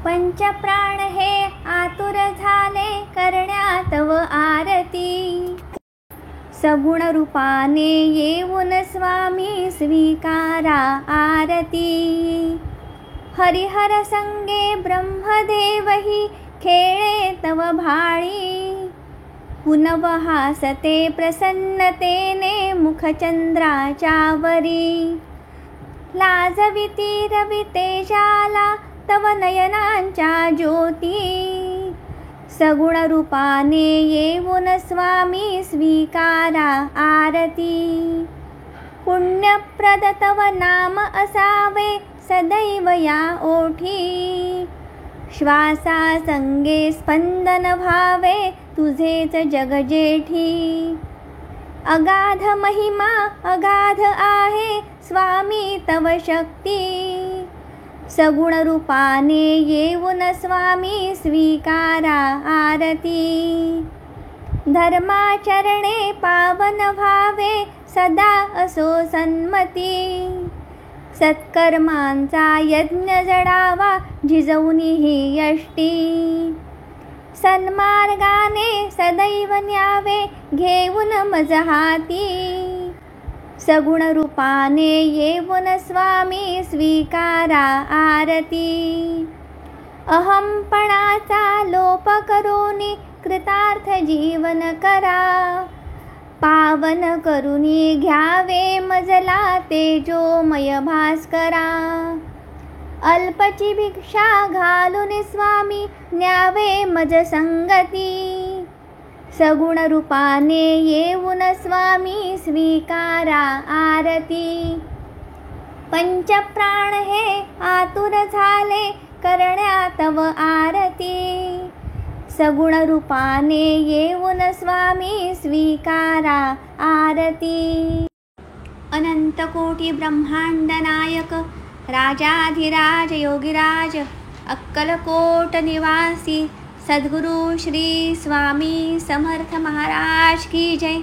पंचप्राण हे आतुर झाले करण्या तव आरती. सगुण रूपाने येऊन स्वामी स्वीकारा आरती. हरिहर संगे ब्रह्मदेवही खेळे तव भाळी. पुनव हासते प्रसन्नतेने मुखचंद्राच्या वरी. लाजविती रवी तेजाला तव नयनांच्या ज्योती. सगुण रूपाने येऊन स्वामी स्वीकारा आरती. पुण्यप्रद तव नाम असावे सदैव या ओठी. श्वासा संगे स्पंदन भावे तुझेच जगजेठी. अगाध महिमा अगाध आहे स्वामी तव शक्ती. सगुण रूपाने येऊन स्वामी स्वीकारा आरती. धर्माचरणे पावन भावे सदा असो सन्मती. सत्कर्मांचा यज्ञ जडावा झिजवूनी ही यष्टी. सन्मार्गाने सदैव न्यावे घेऊन मज हाती. सगुण रूपाने येऊन स्वामी स्वीकारा आरती. अहंपणाचा लोप करूनी कृतार्थ जीवन करा. पावन करुनी घ्यावे मजला तेजोमय भास्करा. अल्पची भिक्षा घालून स्वामी न्यावे मज संगती. सगुण रूपाने येऊन स्वामी स्वीकारा आरती. पंचप्राण हे आतुर झाले करण्या तव आरती. सगुण रूपाने येऊन स्वामी स्वीकारा आरती. अनंत कोटी ब्रह्मांड नायक राजाधिराज योगिराज अक्कलकोट निवासी सद्गुरु श्री स्वामी समर्थ महाराज की जय.